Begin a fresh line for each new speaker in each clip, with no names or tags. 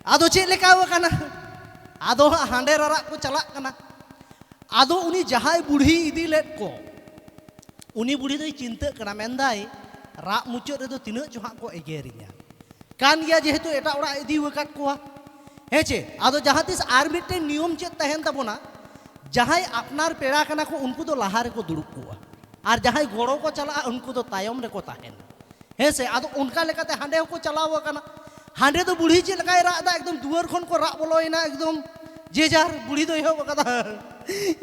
आदो चेक लेकाव कना आदो हांडे ररा को चलाक कना आदो उनी जहाय बुढ़ी इदी लेट को उनी बुढ़ी दो चिंता कना मेंदाई रा मुचाद रे दो तिना चोहा को एगेरिया कान गया जेहेतु एटा ओड़ा इदी वकात कोआ हेचे आदो जहां तिस आर मिटे नियम चेक तहन तबोना जहाय अपनार पेड़ा कना को उनको दो लहा रे को दुड़ुब कोआ और जहां गोड़ो को चला उनको दो तायम रे को ताहेन हेसे आदो उनका लेकाते हांडे को चलाव कना हांडे तो बुढ़ी चे लगाय रादा एकदम दुआर खन को रा बोलोइना एकदम जे जार बुढ़ी दो हो कदा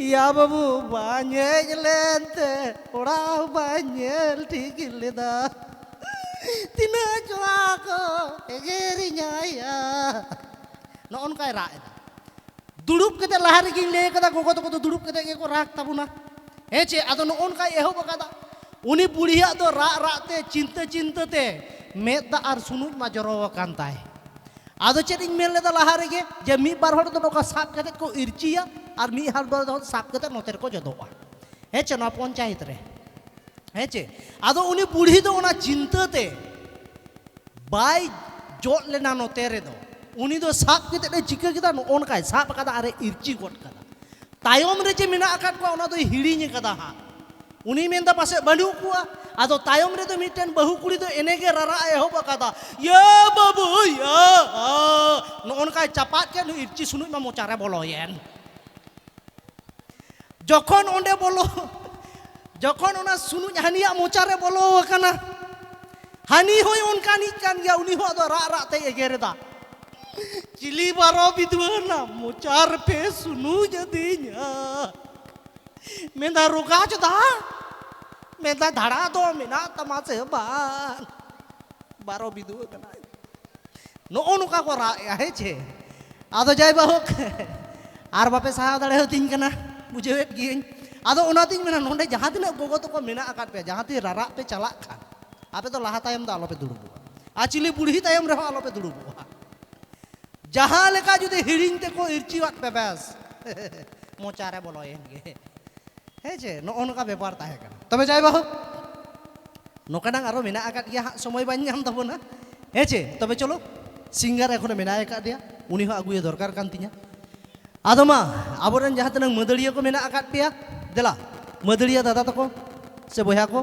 या बाबू बाñेल लेनते ओड़ा बाñेल ठीक लेदा तिना जोआ को एगेरिña या न उनका रा दुड़ुब कते लहा रे गिन ले कदा गोगो तो दुड़ुब कते के को राख ताबुना हेचे आदो न उनका एहो कदा उनी बुढ़िया दो रा राते चिंता चिंता ते मेदा और सुनुज मा जरो कान ताय आदो चेदिं मेल लेदा लहा रे जे मी बार हर दो नोका साब कते को इरचिया और मी हर दो साब कते नोतेर को जदोआ हेचे न पंचायत रे हेचे आदो उनी बुढ़ी दो ओना चिंता ते बाय जोट लेना नोते रे दो उनी दो साब कते दे चिका किदा न ओनका साब कदा अरे इरची गोट कदा तायम रे जे मेना आकात को ओना दो हिड़ीñ कदा हा उनी मेंदा पासे बनु कुआ आदो तायम रे तो मिटन बहु कुड़ी तो एनेगे ररा एहो बकादा या बाबू या न ओनका चापात के नु इरची सुनुज मा मोचारे बोलोयेन जखन ओंडे बोलो जखन ओना सुनुज हानिया मोचारे बोलो कना हानी होय ओनका नि कान गया उनी हो दो रा रा ते एगेरेदा चिली बारो विद्वाना मोचार पे सुनुज दिnya मेंदा रुका चदा मेंदा धड़ा दो मेना तमासे बान बारो बिदु कना नो ओनुका को रा हेचे आदो जाय बाहुक आर बापे साहा दाड़े होतिन कना बुझेवेत गियन आदो ओनातिन मेना नोंडे जहां तिना गोगो तो को मेना आकात पे जहां ति रारा पे चला खान आपे तो लाहा तायम दा आलोपे दुड़ुबो आचिली बुढ़ी तायम रे आलोपे दुड़ुबो जहां लेका जुदे हिड़िñ ते को इरचिवात पे बस मोचारे बोलोयेन गे हेचे न ओनका बेपार ताहे कना तबे जाय बाहु नोकानां आरो मेना आकात गिया समय बाñ नाम ताबोना हेचे तबे चलो सिंगार एखोनो मेना आकात दिया उनी हो आगुए दरकार कान तिña आदो मा आबोरेन जहां तनां मदड़िया को मेना आकात पेया देला मदड़िया दादा तको से बया को